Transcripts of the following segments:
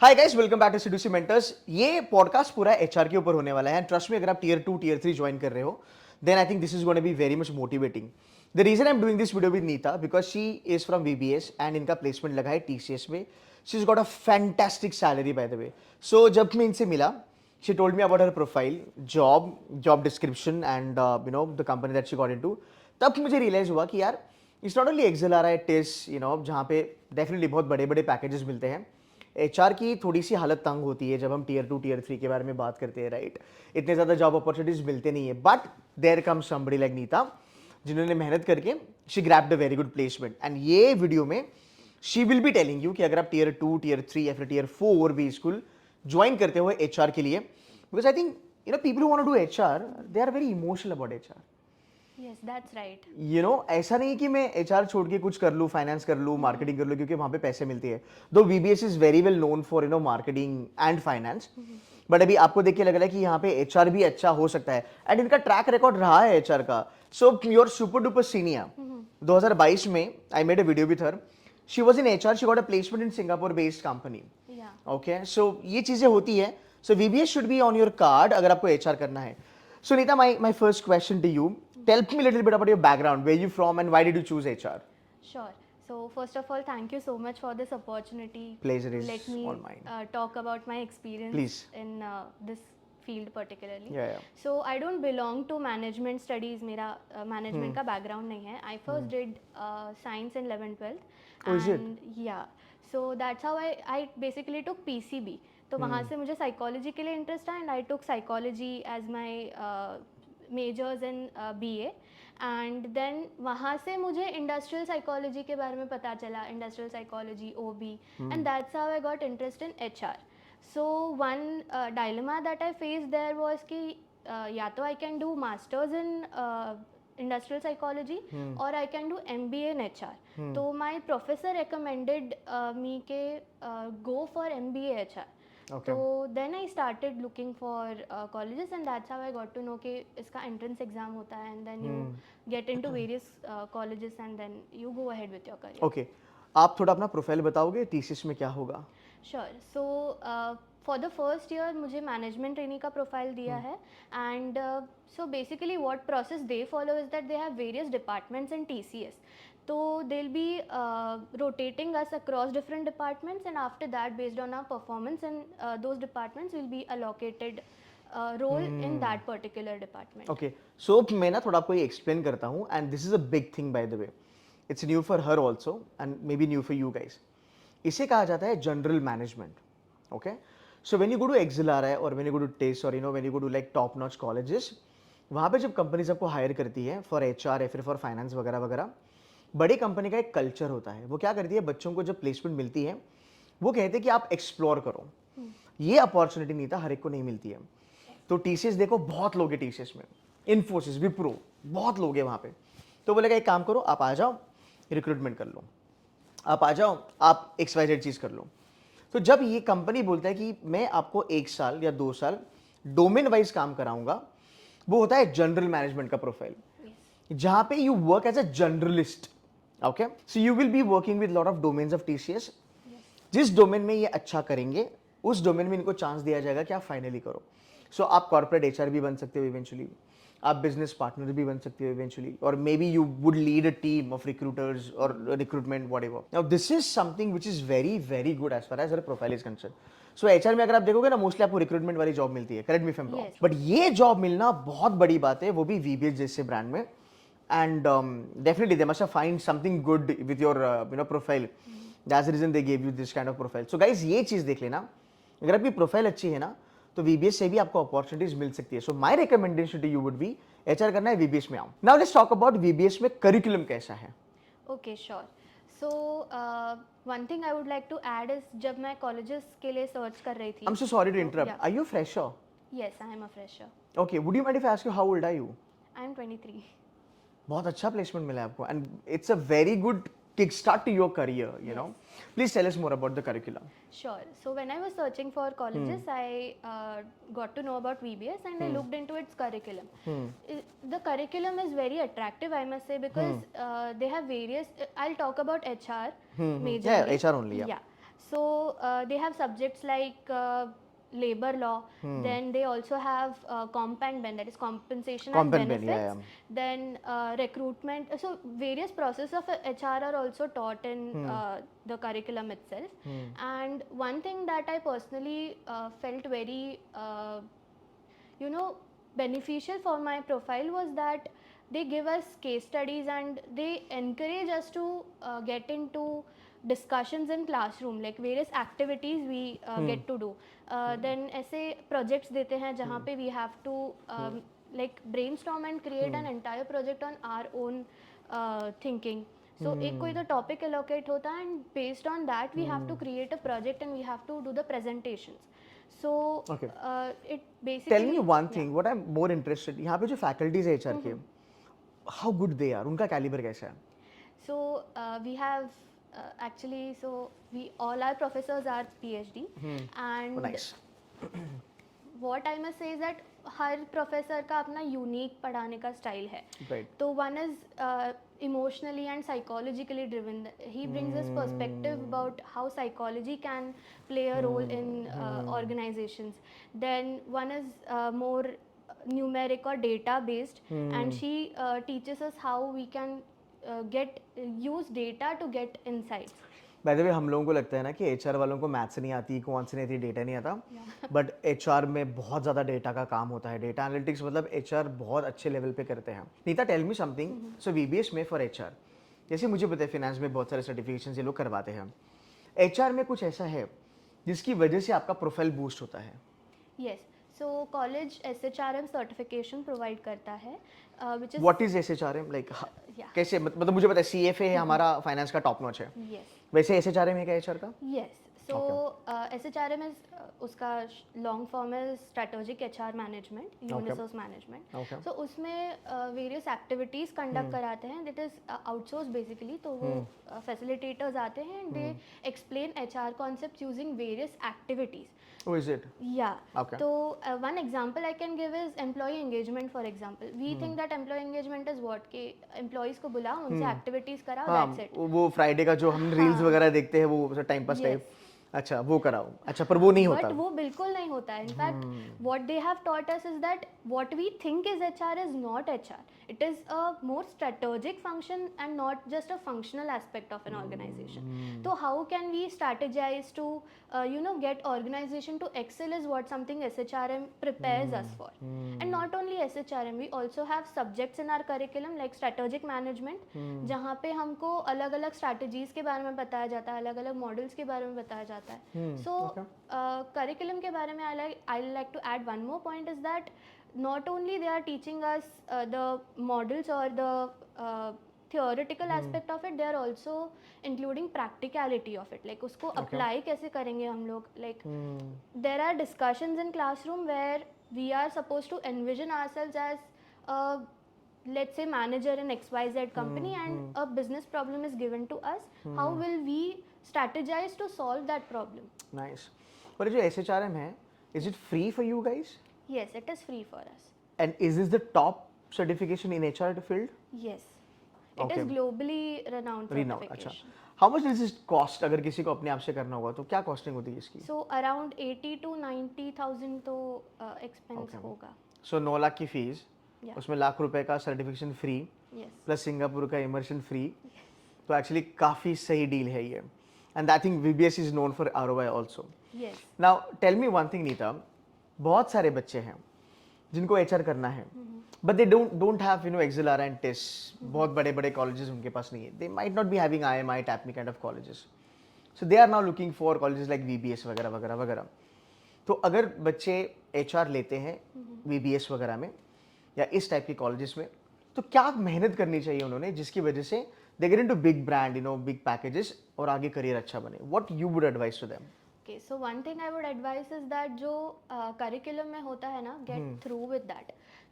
Hi guys, welcome back to CDC mentors. ये podcast पूरा HR के ऊपर होने वाला है। ट्रस्ट में, अगर आप टीयर 2 टीयर 3 ज्वाइन कर रहे हो, then I think this is gonna be very much motivating. The reason I am doing this video with Nita because she is from VBS and इनका प्लेसमेंट लगा है टीसीएस में। She is got a fantastic salary by the way. So जब मैं इनसे मिला, she told me about her profile, job description and the company that she got into. तब मुझे रियलाइज हुआ कि यार इट्स नॉट ओनली एक्सेल आ रहा है, टेस जहाँ पे डेफिनेटली बहुत बड़े बड़े पैकेजेस मिलते हैं। एचआर की थोड़ी सी हालत तंग होती है जब हम टीयर 2 टीयर 3 के बारे में बात करते हैं, राइट। इतने ज़्यादा जॉब अपॉर्चुनिटीज मिलते नहीं है, but there come somebody like Nita जिन्होंने मेहनत करके she grabbed a very good placement. And ये वीडियो में she will be telling you कि अगर आप टीयर 2 टीयर 3 या फिर टीयर 4 भी स्कूल ज्वाइन करते हो एचआर के लिए, because I think people who want to do HR, they are very emotional about HR. Yes, that's right. ऐसा नहीं कि मैं एचआर छोड़ के कुछ कर लूँ, फाइनेंस कर लूँ, मार्केटिंग कर लूँ, क्योंकि वहां पे पैसे मिलती है। दो VBS is very well known for marketing and finance, but अभी आपको देख के लग रहा है कि यहाँ पे एचआर भी अच्छा हो सकता है एंड इनका ट्रैक रिकॉर्ड रहा है एचआर का। So your super duper senior 2022 में I made a video with her. She was in HR, she got a placement in Singapore based company. Okay, so ये चीजें होती है। So VBS should be on your card अगर आपको HR करना है। So Nita, my first question to you, tell me a little bit about your background, where you from and why did you choose HR? Sure. So first of all, thank you so much for this opportunity Pleasure to is let me all mine. talk about my experience Please. in this field particularly. Yeah. So I don't belong to management studies. मेरा management का background नहीं है. I first did science in 11th 12th. Oh, is it? And yeah, so that's how I basically took PCB. तो वहाँ से मुझे psychology के लिए इंटरेस्ट था and I took psychology as my majors in BA. And then वहाँ से मुझे इंडस्ट्रियल साइकोलॉजी के बारे में पता चला, industrial psychology OB, and that's how I got interest in HR. So one dilemma that I face there was कि या तो I can do masters in industrial psychology or I can do MBA in HR. तो my professor recommended me के go for MBA HR. Okay. So then I started looking for colleges and that's how I got to know कि इसका entrance exam होता है and then you get into various colleges and then you go ahead with your career. Okay. आप थोड़ा अपना profile बताओगे, TCS में क्या होगा? Sure. So for the first year मुझे management ट्रेनी का प्रोफाइल दिया है and so basically what process they follow is that they have various departments in TCS. So they'll be rotating us across different departments and after that based on our performance in those departments we'll be allocated role in that particular department. Okay. So मैं ना थोड़ा आपको ये explain करता हूँ and this is a big thing by the way. It's new for her also and maybe new for you guys. इसे कहा जाता है general management. Okay, so when you go to XLRI और when you go to TISS और when you go to like top notch colleges, वहाँ पे जब companies आपको हायर करती है फॉर एचआर या फिर फॉर फाइनेंस वगैरह वगैरह, बड़ी कंपनी का एक कल्चर होता है। वो क्या करती है, बच्चों को जब प्लेसमेंट मिलती है वो कहते हैं कि आप एक्सप्लोर करो। ये अपॉर्चुनिटी नहीं था, हर एक को नहीं मिलती है। तो टीसीएस देखो, बहुत लोग हैं टीसीएस में, इन्फोसिस, विप्रो, बहुत लोग हैं वहाँ पे। तो बोलेगा एक काम करो, आप आ जाओ रिक्रूटमेंट कर लो, आप आ जाओ, आप XYZ चीज़ कर लो। तो जब ये कंपनी बोलता है कि मैं आपको 1 साल या 2 साल डोमेन वाइज काम कराऊंगा, वो होता है जनरल मैनेजमेंट का प्रोफाइल, जहां पे you work as a journalist. Okay, so you will be working with lot of domains of TCS. जिस डोमेन में ये अच्छा करेंगे उस डोमेन में इनको चांस दिया जाएगा कि आप फाइनली करो। सो आप कॉर्पोरेट एचआर भी बन सकते हो इवेंचुअली, आप बिजनेस पार्टनर भी बन सकते हो इवेंचुअली, और maybe you would lead a team of recruiters और recruitment whatever. Now this is something which is very very good as far as your profile is concern. So HR में अगर आप देखोगे ना, मोस्टली आपको recruitment वाली job मिलती है, correct me if I am wrong, but ये जॉब मिलना बहुत बड़ी बात है, वो भी वीबीएस जैसे ब्रांड में। And definitely they must have find something good with your profile. That's the reason they gave you this kind of profile. So guys, ये चीज देख लेना, अगर आपकी प्रोफाइल अच्छी है ना तो वीबीएस से भी आपको अपॉर्चुनिटीज मिल सकती है। So my recommendation to you would be, HR करना है वीबीएस में आओ। Now let's talk about VBS में करिकुलम कैसा है। Okay, sure. So one thing I would like to add is जब मैं colleges के लिए search कर रही थी। I'm so sorry to interrupt. Yeah. Are you a fresher? Yes, I am a fresher. Okay, would you mind if I ask you how old are you? I am 23. बहुत अच्छा placement मिला है आपको and it's a very good kick start to your career, you know. Please tell us more about the curriculum. Sure. So when I was searching for colleges, I got to know about VBS and I looked into its curriculum. The curriculum is very attractive, I must say, because they have various. I'll talk about HR majorly. Yeah, HR only. Yeah. So they have subjects like labor law, then they also have comp and ben, that is compensation Comp and and ben, yeah, benefits, then recruitment. So various process of HR are also taught in the curriculum itself. And one thing that I personally felt very you know beneficial for my profile was that they give us case studies and they encourage us to get into discussions in classroom, like various activities we get to do. Then ऐसे projects देते हैं जहाँ पे we have to like brainstorm and create an entire project on our own thinking. So एक कोई तो topic allocate होता है and based on that we have to create a project and we have to do the presentations. So Okay. it basically. Tell me one thing, what I am more interested, यहाँ पे जो faculties है HR के, how good they are, उनका calibre कैसा है? So we have actually, so we all our professors are PhD, and nice. what I must say is that her professor का अपना यूनिक पढ़ाने का स्टाइल है. राइट. तो one is emotionally and psychologically driven. He brings us perspective about how psychology can play a role in organizations. Then one is more numeric or data based, and she teaches us how we can use data to get insights. Bye the वे हम लोगों को लगता है ना कि HR वालों को maths नहीं आती, कौन से नहीं आती, डेटा नहीं आता, बट एचआर में बहुत ज़्यादा डेटा का काम होता है. डेटा एनालिटिक्स मतलब एचआर बहुत अच्छे लेवल पे करते हैं. Nita, tell me something. So VBS में फॉर एचआर, जैसे मुझे पता है फिनेंस में बहुत सारे सर्टिफिकेशन ये लोग करवाते हैं, एचआर में कुछ ऐसा है जिसकी वजह से आपका प्रोफाइल बूस्ट होता है? Yes. So college SHRM certification provide करता है, which is. What is SHRM like? Yeah. कैसे, मतलब मुझे पता है सीएफए है हमारा फाइनेंस का टॉप नॉच है, Yes. वैसे एसएचआरएम है क्या एचआर का? Yes. So SHRM is उसका लॉन्ग फॉर्म है strategic HR management, human resource management. Okay. So उसमें वेरियस एक्टिविटीज़ कंडक्ट कराते हैं, दैट इज आउटसोर्स बेसिकली. तो वो फैसिलिटेटर्स आते हैं and they explain HR concept using various activities. Oh, is it? Yeah. Okay. So one example I can give is employee engagement. For example, we think that employee engagement is what कि employees को बुलाओ, उनसे activities कराओ, हाँ, that's it. वो Friday का जो हम रील्स वगैरह देखते हैं वो टाइम पास टाइप, अच्छा वो कराओ, अच्छा, पर वो नहीं होता. But वो बिल्कुल नहीं होता है. In fact, what they have taught us is that what we think is HR is not HR. It is a more strategic function and not just a functional aspect of an organization. So how can we strategize to get organization to excel is what something SHRM prepares us for. And not only SHRM, we also have subjects in our curriculum like strategic management, जहाँ पे हमको अलग अलग strategies के बारे में बताया जाता है, अलग अलग models के बारे में बताया जाता है. So curriculum के बारे में I like to add one more point is that not only they are teaching us the models or the theoretical aspect of it, they are also including practicality of it, like उसको apply कैसे करेंगे हम लोग. Like there are discussions in classroom where we are supposed to envision ourselves as a, let's say, manager in XYZ company, and a business problem is given to us. How will we strategize to solve that problem? Nice. पर जो एसएचआरएम है, is it free for you guys? Yes, it is free for us. And is this the top certification in HR field? Yes, it is globally renowned Renowned, अच्छा. certification. How much this is cost? अगर किसी को अपने आप से करना होगा तो क्या कॉस्टिंग होती है इसकी? So around 80 to 90,000 तो expense होगा. सो 9 लाख की फीस, Yeah. उसमें लाख रुपए का certification free, Yes. Plus Singapore का इमर्शन फ्री. तो एक्चुअली काफ़ी सही डील है ये. And I think VBS is known for ROI also. Yes. Now tell me one thing Nita, बहुत सारे बच्चे हैं जिनको एचआर करना है, but they don't have XL and TISS. बहुत बड़े बड़े कॉलेजेस उनके पास नहीं है. They might not be having IMI TAPMI kind of colleges. So they are now looking for colleges like VBS वगैरह वगैरह वगैरह. तो अगर बच्चे एचआर लेते हैं वीबीएस वगैरह में या इस टाइप के कॉलेजेस में, तो क्या मेहनत करनी चाहिए उन्होंने जिसकी वजह से they get into big brand, big packages, और आगे करियर अच्छा बने? What you would advice to them? Okay, so one thing I would advise is that जो curriculum में होता है ना, get through with that.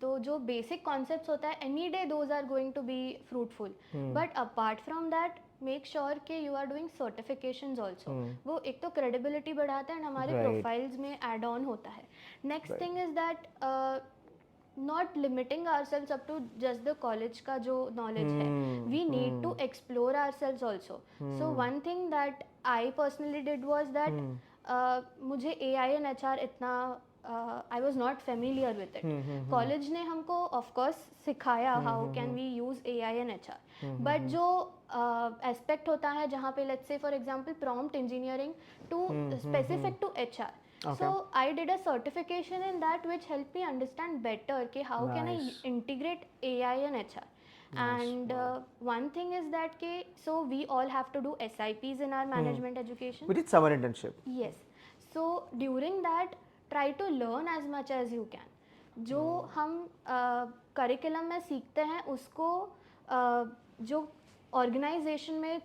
तो जो basic concepts होता है, any day those are going to be fruitful. But apart from that, make sure कि you are doing certifications also. वो एक तो credibility बढ़ाता है and हमारे Right. profiles में add on होता है. Next Right. thing is that not limiting ourselves up to just the college का जो knowledge है, we need to explore ourselves also. So one thing that I personally did was that मुझे AI and HR इतना I was not familiar with it. College ने हमको of course सिखाया how can we use AI and HR. But जो aspect होता है जहाँ पे let's say for example prompt engineering to specific to HR. Okay. So I did a certification in that which helped me understand better कि how can I Nice. integrate AI and HR. And one thing is that कि so we all have to do SIPs in our management education. We did summer internship. Yes. So during that try to learn as much as you can. जो हम curriculum में सीखते हैं उसको जो organization में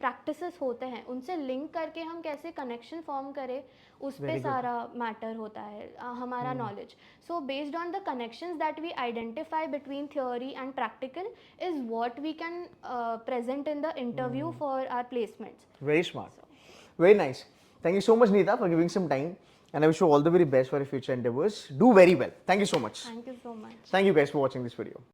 practices होते हैं उनसे लिंक करके हम कैसे कनेक्शन फॉर्म करें उस पे सारा मैटर होता है हमारा knowledge so based on the connections that we identify between theory and practical is what we can present in the interview for our placements Very smart. Very nice. Thank you so much, Neeta, for giving some time. And I wish you all the very best for your future endeavors. Do very well. Thank you so much. Thank you so much Thank you guys for watching this video.